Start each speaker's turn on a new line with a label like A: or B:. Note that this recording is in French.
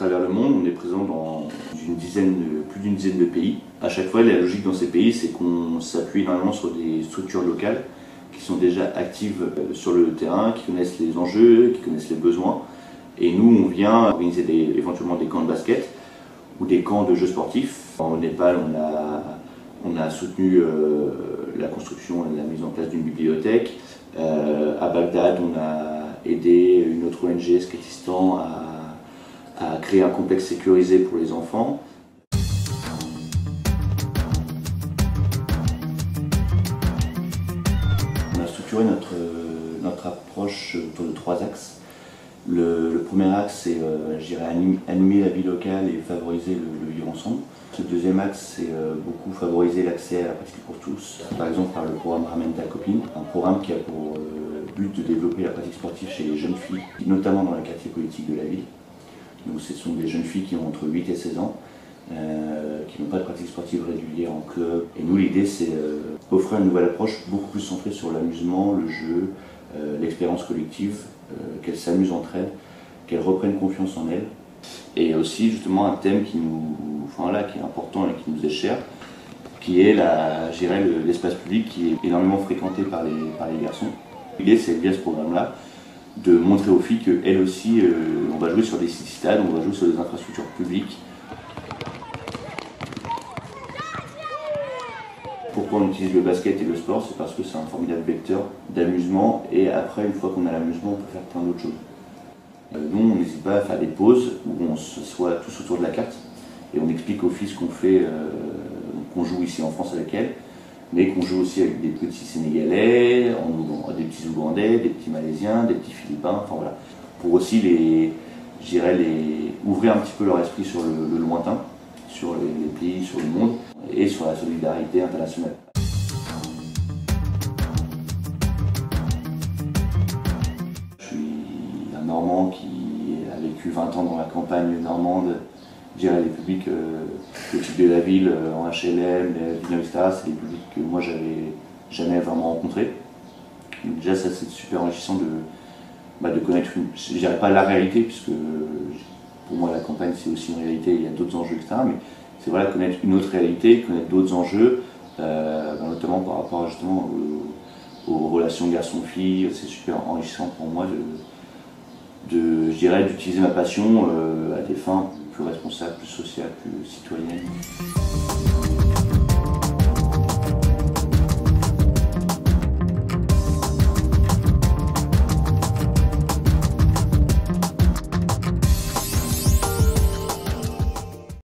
A: travers le monde, on est présent dans plus d'une dizaine de pays. À chaque fois, la logique dans ces pays, c'est qu'on s'appuie énormément sur des structures locales qui sont déjà actives sur le terrain, qui connaissent les enjeux, qui connaissent les besoins. Et nous, on vient organiser éventuellement des camps de basket ou des camps de jeux sportifs. Au Népal, on a soutenu la construction et la mise en place d'une bibliothèque. À Bagdad, on a aidé une autre ONG, Skatistan, à créer un complexe sécurisé pour les enfants. On a structuré notre approche autour de 3 axes. Le premier axe, c'est animer la vie locale et favoriser le vivre ensemble. Le deuxième axe, c'est beaucoup favoriser l'accès à la pratique pour tous, par exemple par le programme Ramène ta copine, un programme qui a pour but de développer la pratique sportive chez les jeunes filles, notamment dans les quartiers politiques de la ville. Donc ce sont des jeunes filles qui ont entre 8 et 16 ans, qui n'ont pas de pratique sportive régulière en club. Et nous, l'idée, c'est offrir une nouvelle approche beaucoup plus centrée sur l'amusement, le jeu, l'expérience collective, qu'elles s'amusent entre elles, qu'elles reprennent confiance en elles. Et aussi justement un thème qui est important et qui nous est cher, qui est l'espace public qui est énormément fréquenté par les garçons. L'idée, c'est via ce programme-là de montrer aux filles qu'elles aussi, on va jouer sur des city-stades, on va jouer sur des infrastructures publiques. Pourquoi on utilise le basket et le sport? C'est parce que c'est un formidable vecteur d'amusement, et après, une fois qu'on a l'amusement, on peut faire plein d'autres choses. Nous, on n'hésite pas à faire des pauses où on se soit tous autour de la carte et on explique aux filles ce qu'on fait, qu'on joue ici en France avec elles, mais qu'on joue aussi avec des petits Sénégalais, des petits Ougandais, des petits Malaisiens, des petits Philippins, enfin voilà, pour aussi ouvrir un petit peu leur esprit sur le lointain, sur les pays, sur le monde et sur la solidarité internationale. Je suis un Normand qui a vécu 20 ans dans la campagne normande. Je dirais les publics, le type de la ville, en HLM, etc., c'est des publics que moi j'avais jamais vraiment rencontrés. Donc déjà ça, c'est super enrichissant de connaître, je dirais pas la réalité, puisque pour moi la campagne c'est aussi une réalité, il y a d'autres enjeux, etc. Mais c'est voilà, connaître une autre réalité, connaître d'autres enjeux, notamment par rapport justement aux relations garçon-fille. C'est super enrichissant pour moi d'utiliser ma passion à des fins plus responsables, plus sociales, plus citoyennes.